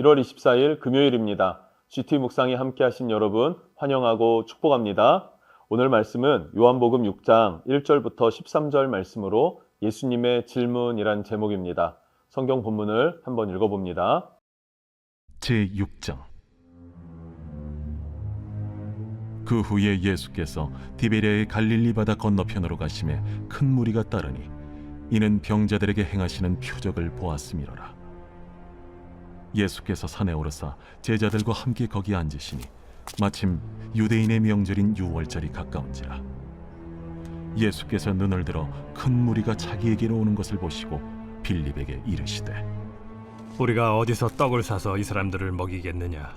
1월 24일 금요일입니다. GT 묵상에 함께 하신 여러분 환영하고 축복합니다. 오늘 말씀은 요한복음 6장 1절부터 13절 말씀으로 예수님의 질문이란 제목입니다. 성경 본문을 한번 읽어봅니다. 제6장. 그 후에 예수께서 디베랴의 갈릴리 바다 건너편으로 가심에 큰 무리가 따르니 이는 병자들에게 행하시는 표적을 보았음이로라. 예수께서 산에 오르사 제자들과 함께 거기 앉으시니 마침 유대인의 명절인 유월절이 가까운지라. 예수께서 눈을 들어 큰 무리가 자기에게로 오는 것을 보시고 빌립에게 이르시되 우리가 어디서 떡을 사서 이 사람들을 먹이겠느냐?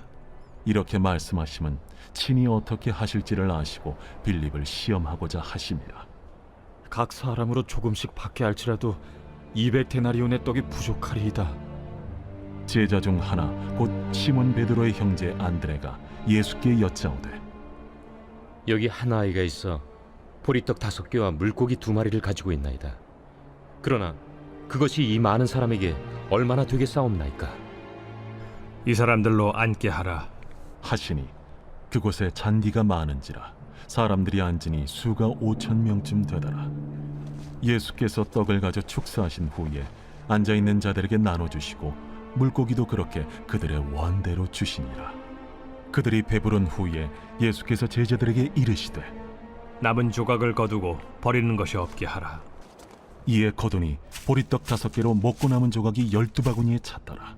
이렇게 말씀하시면 친히 어떻게 하실지를 아시고 빌립을 시험하고자 하심이라. 각 사람으로 조금씩 받게 할지라도 200데나리온의 떡이 부족하리이다. 제자 중 하나 곧 시몬 베드로의 형제 안드레가 예수께 여짜오되 여기 한 아이가 있어 보리떡 5개와 물고기 2마리를 가지고 있나이다. 그러나 그것이 이 많은 사람에게 얼마나 되겠사옵나이까? 이 사람들로 앉게 하라. 하시니 그곳에 잔디가 많은지라 사람들이 앉으니 수가 5,000명쯤 되더라. 예수께서 떡을 가져 축사하신 후에 앉아있는 자들에게 나눠주시고 물고기도 그렇게 그들의 원대로 주시니라. 그들이 배부른 후에 예수께서 제자들에게 이르시되 남은 조각을 거두고 버리는 것이 없게 하라. 이에 거두니 보리떡 5개로 먹고 남은 조각이 12바구니에 찼더라.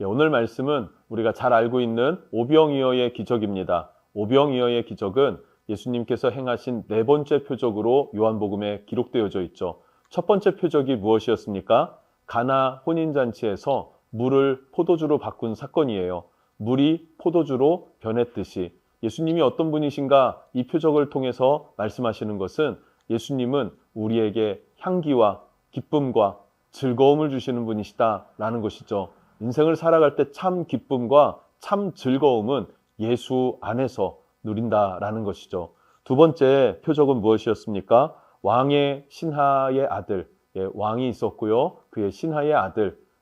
오늘 말씀은 우리가 잘 알고 있는 오병이어의 기적입니다. 오병이어의 기적은 예수님께서 행하신 4번째 표적으로 요한복음에 기록되어져 있죠. 첫 번째 표적이 무엇이었습니까? 가나 혼인잔치에서 물을 포도주로 바꾼 사건이에요. 물이 포도주로 변했듯이 예수님이 어떤 분이신가 이 표적을 통해서 말씀하시는 것은 예수님은 우리에게 향기와 기쁨과 즐거움을 주시는 분이시다라는 것이죠. 인생을 살아갈 때 참 기쁨과 참 즐거움은 예수 안에서 누린다라는 것이죠. 두 번째 표적은 무엇이었습니까? 왕의 신하의 아들, 왕이 있었고요. 그의 신하의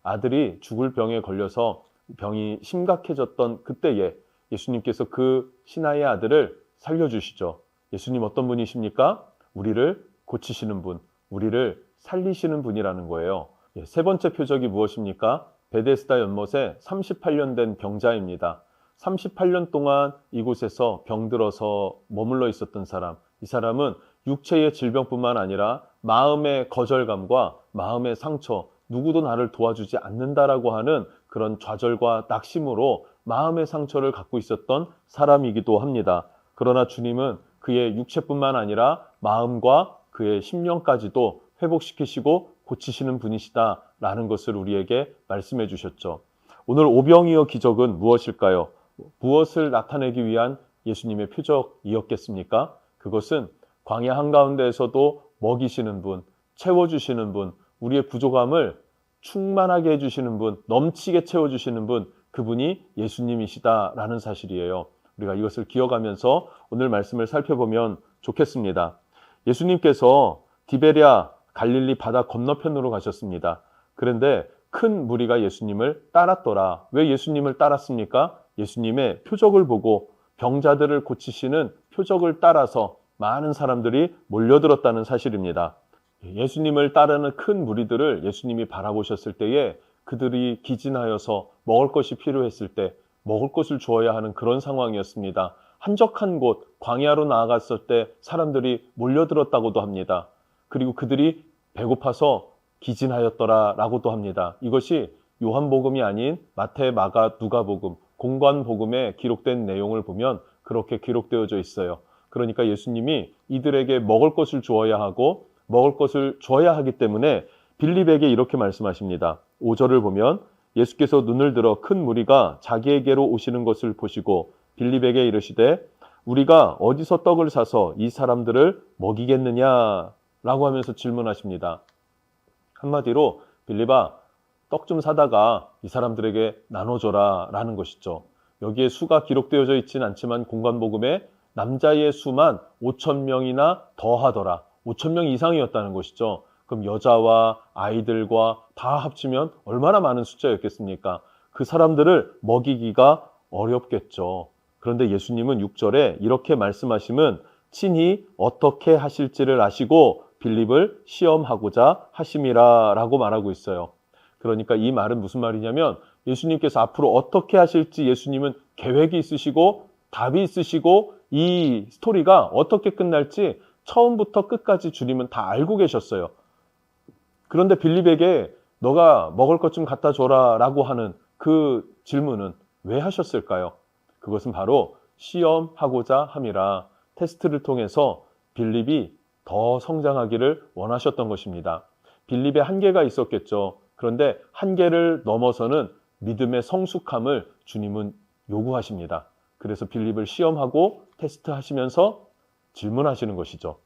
아들이 죽을 병에 걸려서 병이 심각해졌던 그때에 예수님께서 그 신하의 아들을 살려주시죠. 예수님 어떤 분이십니까? 우리를 고치시는 분, 우리를 살리시는 분이라는 거예요. 세 번째 표적이 무엇입니까? 베데스다 연못에 38년 된 병자입니다. 38년 동안 이곳에서 병들어서 머물러 있었던 사람, 이 사람은 육체의 질병뿐만 아니라 마음의 거절감과 마음의 상처, 누구도 나를 도와주지 않는다라고 하는 그런 좌절과 낙심으로 마음의 상처를 갖고 있었던 사람이기도 합니다. 그러나 주님은 그의 육체뿐만 아니라 마음과 그의 심령까지도 회복시키시고 고치시는 분이시다라는 것을 우리에게 말씀해 주셨죠. 오늘 오병이어 기적은 무엇일까요? 무엇을 나타내기 위한 예수님의 표적이었겠습니까? 그것은 광야 한가운데에서도 먹이시는 분, 채워주시는 분, 우리의 부족함을 충만하게 해주시는 분, 넘치게 채워주시는 분, 그분이 예수님이시다라는 사실이에요. 우리가 이것을 기억하면서 오늘 말씀을 살펴보면 좋겠습니다. 예수님께서 디베랴 갈릴리 바다 건너편으로 가셨습니다. 그런데 큰 무리가 예수님을 따랐더라. 왜 예수님을 따랐습니까? 예수님의 표적을 보고 병자들을 고치시는 표적을 따라서 많은 사람들이 몰려들었다는 사실입니다. 예수님을 따르는 큰 무리들을 예수님이 바라보셨을 때에 그들이 기진하여서 먹을 것이 필요했을 때 먹을 것을 주어야 하는 그런 상황이었습니다. 한적한 곳, 광야로 나아갔을 때 사람들이 몰려들었다고도 합니다. 그리고 그들이 배고파서 기진하였더라라고도 합니다. 이것이 요한복음이 아닌 마태, 마가, 누가복음, 공관복음에 기록된 내용을 보면 그렇게 기록되어져 있어요. 그러니까 예수님이 이들에게 먹을 것을 주어야 하고 먹을 것을 줘야 하기 때문에 빌립에게 이렇게 말씀하십니다. 5절을 보면 예수께서 눈을 들어 큰 무리가 자기에게로 오시는 것을 보시고 빌립에게 이르시되 우리가 어디서 떡을 사서 이 사람들을 먹이겠느냐라고 하면서 질문하십니다. 한마디로 빌립아, 떡 좀 사다가 이 사람들에게 나눠줘라 라는 것이죠. 여기에 수가 기록되어져 있지는 않지만 공관복음에 남자의 수만 5,000명이나 더하더라. 5,000명 이상이었다는 것이죠. 그럼 여자와 아이들과 다 합치면 얼마나 많은 숫자였겠습니까? 그 사람들을 먹이기가 어렵겠죠. 그런데 예수님은 6절에 이렇게 말씀하시면 친히 어떻게 하실지를 아시고 빌립을 시험하고자 하심이라 라고 말하고 있어요. 그러니까 이 말은 무슨 말이냐면 예수님께서 앞으로 어떻게 하실지 예수님은 계획이 있으시고 답이 있으시고 이 스토리가 어떻게 끝날지 처음부터 끝까지 주님은 다 알고 계셨어요. 그런데 빌립에게 너가 먹을 것 좀 갖다 줘라 라고 하는 그 질문은 왜 하셨을까요? 그것은 바로 시험하고자 함이라, 테스트를 통해서 빌립이 더 성장하기를 원하셨던 것입니다. 빌립의 한계가 있었겠죠. 그런데 한계를 넘어서는 믿음의 성숙함을 주님은 요구하십니다. 그래서 빌립을 시험하고 테스트하시면서 질문하시는 것이죠.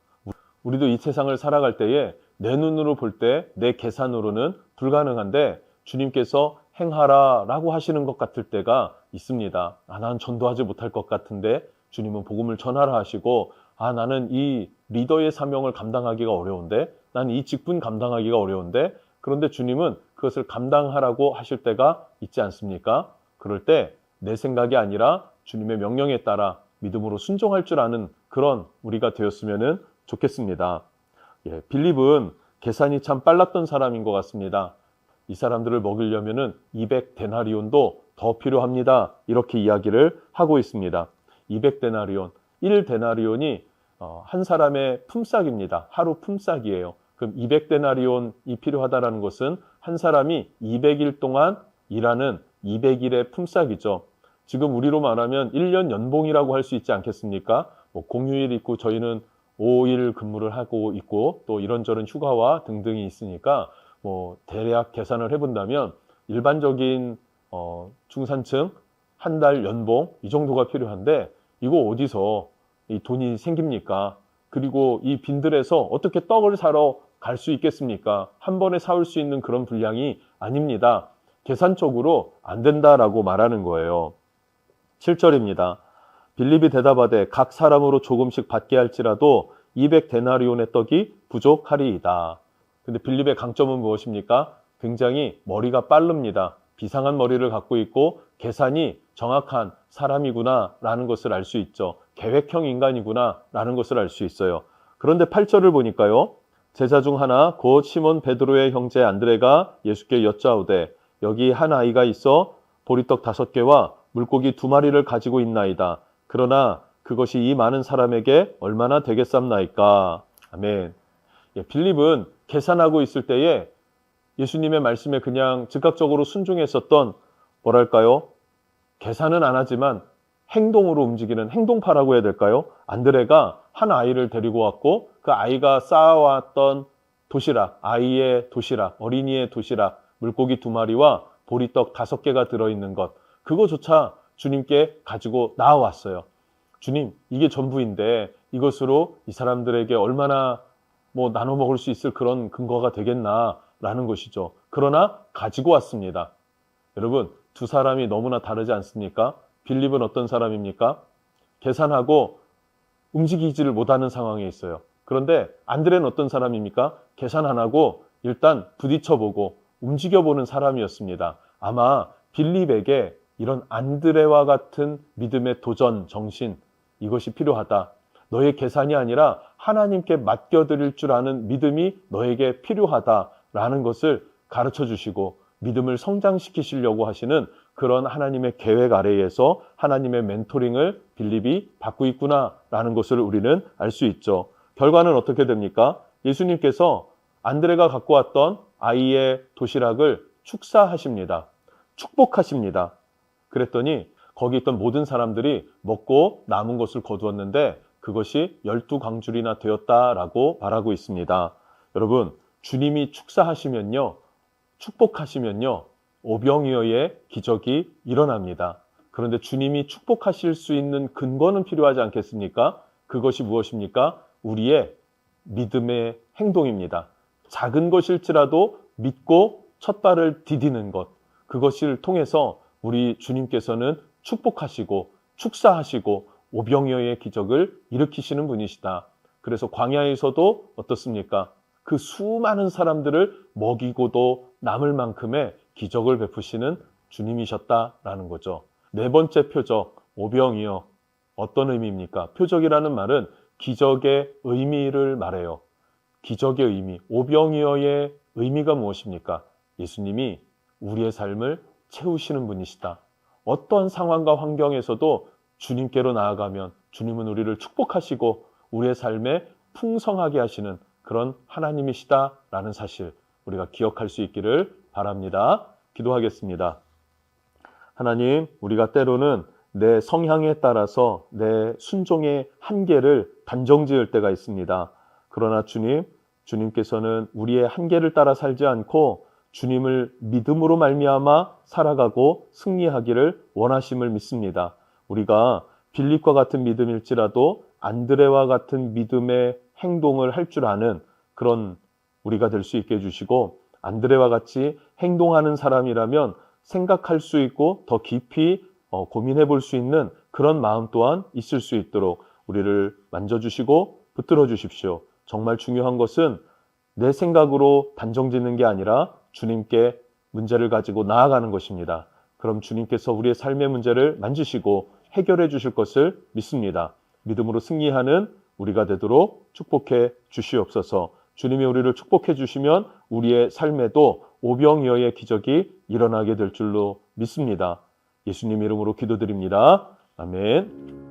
우리도 이 세상을 살아갈 때에 내 눈으로 볼 때 내 계산으로는 불가능한데 주님께서 행하라 라고 하시는 것 같을 때가 있습니다. 난 전도하지 못할 것 같은데 주님은 복음을 전하라 하시고, 나는 이 리더의 사명을 감당하기가 어려운데, 난 이 직분 감당하기가 어려운데, 그런데 주님은 그것을 감당하라고 하실 때가 있지 않습니까? 그럴 때 내 생각이 아니라 주님의 명령에 따라 믿음으로 순종할 줄 아는 그런 우리가 되었으면 좋겠습니다. 빌립은 계산이 참 빨랐던 사람인 것 같습니다. 이 사람들을 먹이려면 200데나리온도 더 필요합니다. 이렇게 이야기를 하고 있습니다. 200데나리온, 1데나리온이 한 사람의 품삯입니다. 하루 품삯이에요. 그럼 200데나리온이 필요하다는 것은 한 사람이 200일 동안 일하는 200일의 품삯이죠. 지금 우리로 말하면 1년 연봉이라고 할 수 있지 않겠습니까? 공휴일 있고 저희는 5일 근무를 하고 있고 또 이런저런 휴가와 등등이 있으니까 대략 계산을 해본다면 일반적인 중산층 한 달 연봉 이 정도가 필요한데 이거 어디서 이 돈이 생깁니까? 그리고 이 빈들에서 어떻게 떡을 사러 갈 수 있겠습니까? 한 번에 사올 수 있는 그런 분량이 아닙니다. 계산적으로 안 된다라고 말하는 거예요. 7절입니다. 빌립이 대답하되 각 사람으로 조금씩 받게 할지라도 200데나리온의 떡이 부족하리이다. 근데 빌립의 강점은 무엇입니까? 굉장히 머리가 빠릅니다. 비상한 머리를 갖고 있고 계산이 정확한 사람이구나 라는 것을 알 수 있죠. 계획형 인간이구나 라는 것을 알 수 있어요. 그런데 8절을 보니까요. 제자 중 하나 곧 시몬 베드로의 형제 안드레가 예수께 여짜오되 여기 한 아이가 있어 보리떡 5개와 물고기 2마리를 가지고 있나이다. 그러나 그것이 이 많은 사람에게 얼마나 되겠삼나이까. 아멘. 빌립은 계산하고 있을 때에 예수님의 말씀에 그냥 즉각적으로 순종했었던 뭐랄까요? 계산은 안 하지만 행동으로 움직이는 행동파라고 해야 될까요? 안드레가 한 아이를 데리고 왔고 그 아이가 쌓아왔던 도시락, 아이의 도시락, 어린이의 도시락, 물고기 2마리와 보리떡 5개가 들어있는 것, 그거조차 주님께 가지고 나와왔어요. 주님, 이게 전부인데 이것으로 이 사람들에게 얼마나 나눠 먹을 수 있을 그런 근거가 되겠나라는 것이죠. 그러나 가지고 왔습니다. 여러분, 두 사람이 너무나 다르지 않습니까? 빌립은 어떤 사람입니까? 계산하고 움직이지를 못하는 상황에 있어요. 그런데 안드레는 어떤 사람입니까? 계산 안 하고 일단 부딪혀보고 움직여보는 사람이었습니다. 아마 빌립에게 이런 안드레와 같은 믿음의 도전 정신, 이것이 필요하다. 너의 계산이 아니라 하나님께 맡겨드릴 줄 아는 믿음이 너에게 필요하다라는 것을 가르쳐 주시고 믿음을 성장시키시려고 하시는 그런 하나님의 계획 아래에서 하나님의 멘토링을 빌립이 받고 있구나라는 것을 우리는 알 수 있죠. 결과는 어떻게 됩니까? 예수님께서 안드레가 갖고 왔던 아이의 도시락을 축사하십니다. 축복하십니다. 그랬더니 거기 있던 모든 사람들이 먹고 남은 것을 거두었는데 그것이 12광줄이나 되었다라고 말하고 있습니다. 여러분, 주님이 축사하시면요, 축복하시면요, 오병이어의 기적이 일어납니다. 그런데 주님이 축복하실 수 있는 근거는 필요하지 않겠습니까? 그것이 무엇입니까? 우리의 믿음의 행동입니다. 작은 것일지라도 믿고 첫 발을 디디는 것, 그것을 통해서 우리 주님께서는 축복하시고 축사하시고 오병이어의 기적을 일으키시는 분이시다. 그래서 광야에서도 어떻습니까? 그 수많은 사람들을 먹이고도 남을 만큼의 기적을 베푸시는 주님이셨다라는 거죠. 네 번째 표적, 오병이어. 어떤 의미입니까? 표적이라는 말은 기적의 의미를 말해요. 기적의 의미, 오병이어의 의미가 무엇입니까? 예수님이 우리의 삶을 채우시는 분이시다. 어떤 상황과 환경에서도 주님께로 나아가면 주님은 우리를 축복하시고 우리의 삶에 풍성하게 하시는 그런 하나님이시다라는 사실 우리가 기억할 수 있기를 바랍니다. 기도하겠습니다. 하나님, 우리가 때로는 내 성향에 따라서 내 순종의 한계를 단정지을 때가 있습니다. 그러나 주님께서는 우리의 한계를 따라 살지 않고 주님을 믿음으로 말미암아 살아가고 승리하기를 원하심을 믿습니다. 우리가 빌립과 같은 믿음일지라도 안드레와 같은 믿음의 행동을 할 줄 아는 그런 우리가 될 수 있게 해주시고, 안드레와 같이 행동하는 사람이라면 생각할 수 있고 더 깊이 고민해 볼 수 있는 그런 마음 또한 있을 수 있도록 우리를 만져주시고 붙들어 주십시오. 정말 중요한 것은 내 생각으로 단정짓는 게 아니라 주님께 문제를 가지고 나아가는 것입니다. 그럼 주님께서 우리의 삶의 문제를 만지시고 해결해 주실 것을 믿습니다. 믿음으로 승리하는 우리가 되도록 축복해 주시옵소서. 주님이 우리를 축복해 주시면 우리의 삶에도 오병이어의 기적이 일어나게 될 줄로 믿습니다. 예수님 이름으로 기도드립니다. 아멘.